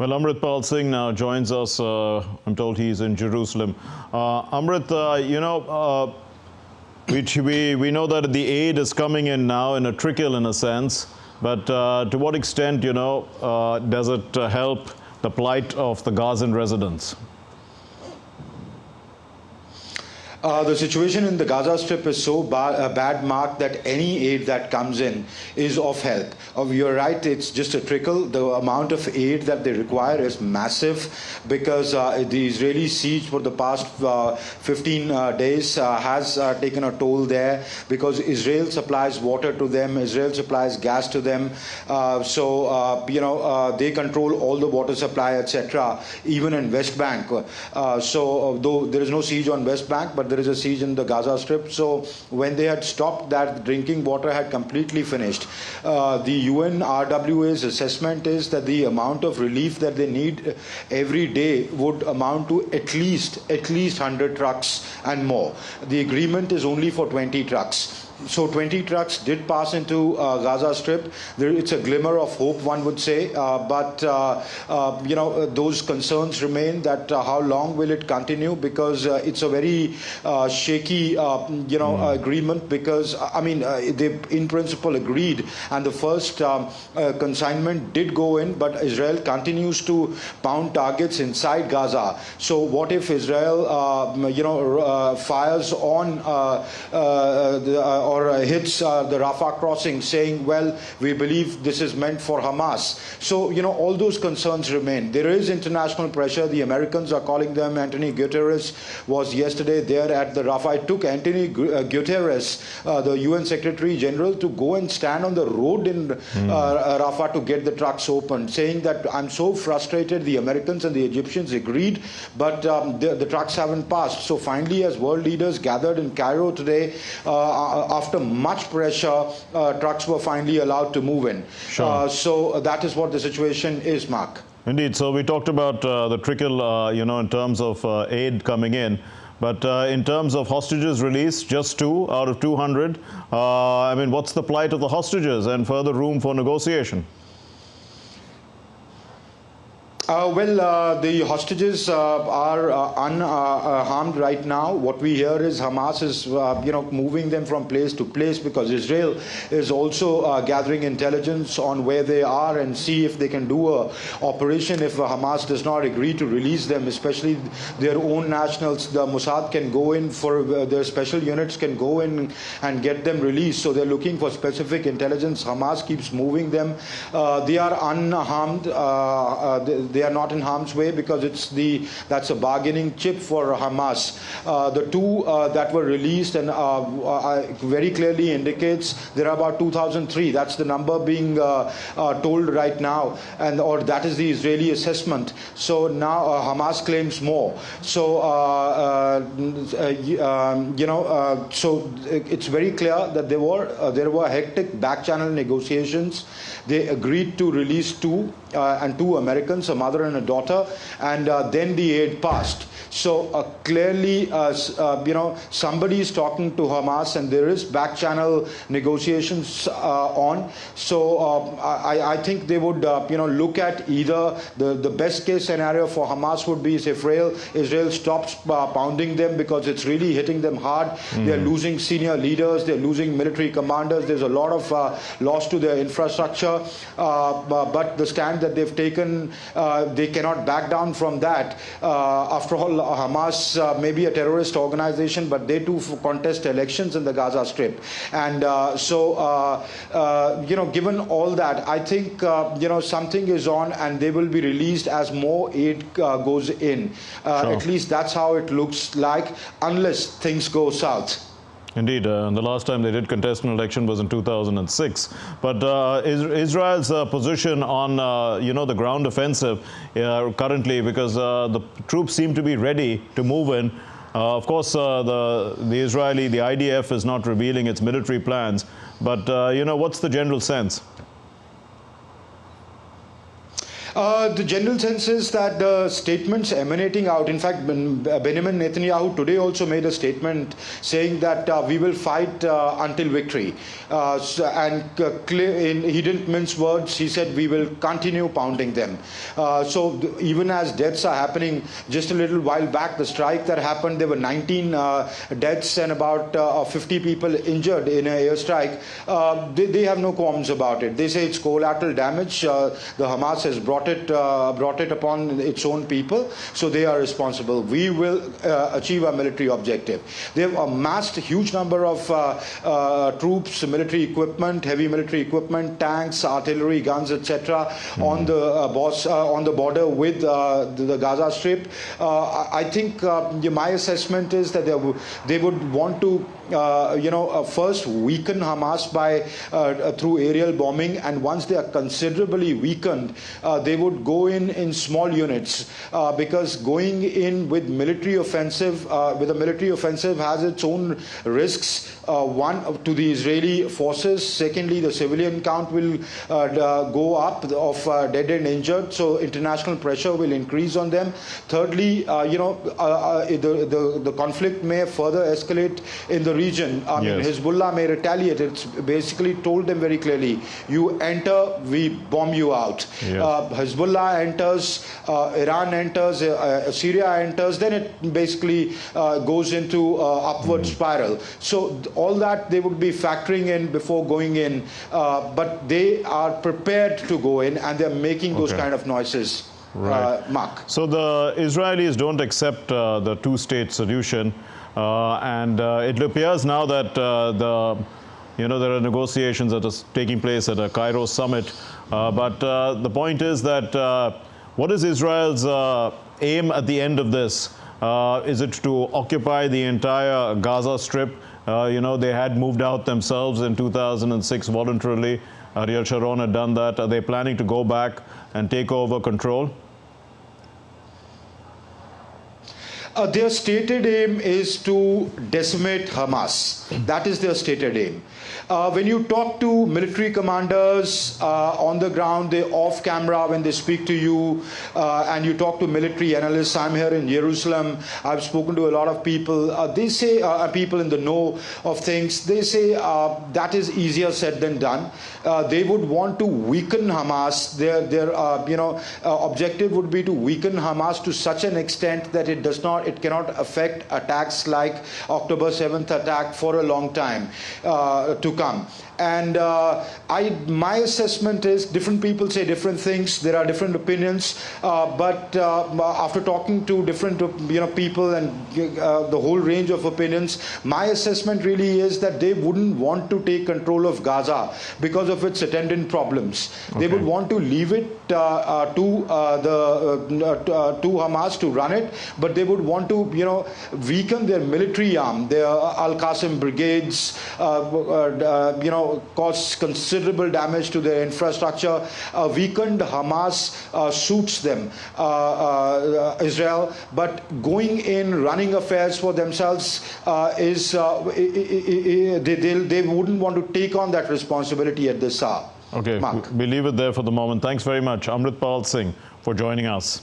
Well, Amritpal Singh now joins us. I'm told he's in Jerusalem. Amrit, we know that the aid is coming in now in a trickle, in a sense. But to what extent, does it help the plight of the Gazan residents? The situation in the Gaza Strip is so bad, Mark, that any aid that comes in is of help. You're right, it's just a trickle. The amount of aid that they require is massive because the Israeli siege for the past 15 days has taken a toll there, because Israel supplies water to them, Israel supplies gas to them. They control all the water supply, etc., even in West Bank. Though there is no siege on West Bank, but there is a siege in the Gaza Strip. So when they had stopped that, drinking water had completely finished. The UNRWA's assessment is that the amount of relief that they need every day would amount to at least 100 trucks and more. The agreement is only for 20 trucks. So 20 trucks did pass into Gaza Strip. It's a glimmer of hope, one would say, but those concerns remain, that how long will it continue, because it's a very shaky agreement, because they in principle agreed, and the first consignment did go in, but Israel continues to pound targets inside Gaza. So what if Israel fires on or hits the Rafah crossing, saying, well, we believe this is meant for Hamas? So, all those concerns remain. There is international pressure. The Americans are calling them. Antonio Guterres was yesterday there at the Rafah. It took Antonio Guterres, the UN Secretary General, to go and stand on the road in Rafah to get the trucks open, saying that I'm so frustrated. The Americans and the Egyptians agreed, but the trucks haven't passed. So finally, as world leaders gathered in Cairo today, after much pressure, trucks were finally allowed to move in. Sure. So that is what the situation is, Mark. Indeed. So we talked about the trickle, in terms of aid coming in. But in terms of hostages released, just 2 out of 200. What's the plight of the hostages and further room for negotiation? The hostages are unharmed right now. What we hear is Hamas is, moving them from place to place, because Israel is also gathering intelligence on where they are and see if they can do a operation if Hamas does not agree to release them, especially their own nationals. The Mossad can go in, for their special units can go in and get them released. So they're looking for specific intelligence. Hamas keeps moving them. They are unharmed. They are not in harm's way, because that's a bargaining chip for Hamas. The 2 that were released and very clearly indicates there are about 2003. That's the number being told right now, or that is the Israeli assessment. So now Hamas claims more. So so it's very clear that there were hectic back-channel negotiations. They agreed to release 2 and 2 Americans, a mother and a daughter, and then the aid passed. So clearly, somebody is talking to Hamas, and there is back-channel negotiations on. So I think they would, look at either the best-case scenario for Hamas would be if Israel stops pounding them, because it's really hitting them hard. They're losing senior leaders, they're losing military commanders. There's a lot of loss to their infrastructure. But the stand that they've taken, they cannot back down from that. After all, Hamas may be a terrorist organization, but they too contest elections in the Gaza Strip. And given all that, I think, something is on, and they will be released as more aid goes in. Sure. At least that's how it looks like, unless things go south. Indeed, the last time they did contest an election was in 2006. But Israel's position on, the ground offensive currently, because the troops seem to be ready to move in. Of course, the IDF is not revealing its military plans. But, what's the general sense? The general sense is that the statements emanating out, in fact, Benjamin Netanyahu today also made a statement saying that we will fight until victory. He didn't mince words. He said we will continue pounding them. Even as deaths are happening, just a little while back, the strike that happened, there were 19 deaths and about 50 people injured in an airstrike. They have no qualms about it. They say it's collateral damage. The Hamas has brought it upon its own people, so they are responsible. We will achieve our military objective. They have amassed a huge number of troops, military equipment, heavy military equipment, tanks, artillery, guns, etc. on the border with the Gaza Strip. I think my assessment is that they would want to first weaken Hamas by through aerial bombing, and once they are considerably weakened, they would go in small units, because going in with a military offensive has its own risks. One, to the Israeli forces. Secondly, the civilian count will go up of dead and injured, so international pressure will increase on them. Thirdly, the conflict may further escalate in the region. I mean, Hezbollah may retaliate. It's basically told them very clearly, you enter, we bomb you out. Hezbollah enters, Iran enters, Syria enters, then it basically goes into upward spiral. So all that they would be factoring in before going in, but they are prepared to go in, and they're making those kind of noises. Right. Mark. So the Israelis don't accept the two-state solution, and it appears now that there are negotiations that are taking place at a Cairo summit. But the point is that what is Israel's aim at the end of this? Is it to occupy the entire Gaza Strip? They had moved out themselves in 2006 voluntarily. Ariel Sharon had done that. Are they planning to go back and take over control? Their stated aim is to decimate Hamas. That is their stated aim. When you talk to military commanders on the ground, they off camera when they speak to you, and you talk to military analysts. I'm here in Jerusalem. I've spoken to a lot of people. They say, people in the know of things, they say that is easier said than done. They would want to weaken Hamas. Their objective would be to weaken Hamas to such an extent that it cannot affect attacks like October 7th attack for a long time to come. And my assessment is different people say different things. There are different opinions, but after talking to different people and the whole range of opinions, my assessment really is that they wouldn't want to take control of Gaza because of its attendant problems. They would want to leave it to Hamas to run it, but they would want to weaken their military arm, their Al-Qasim brigades, cause considerable damage to their infrastructure. Weakened Hamas suits them, Israel, but going in, running affairs for themselves they wouldn't want to take on that responsibility at this hour. Okay, we'll leave it there for the moment. Thanks very much, Amritpal Singh, for joining us.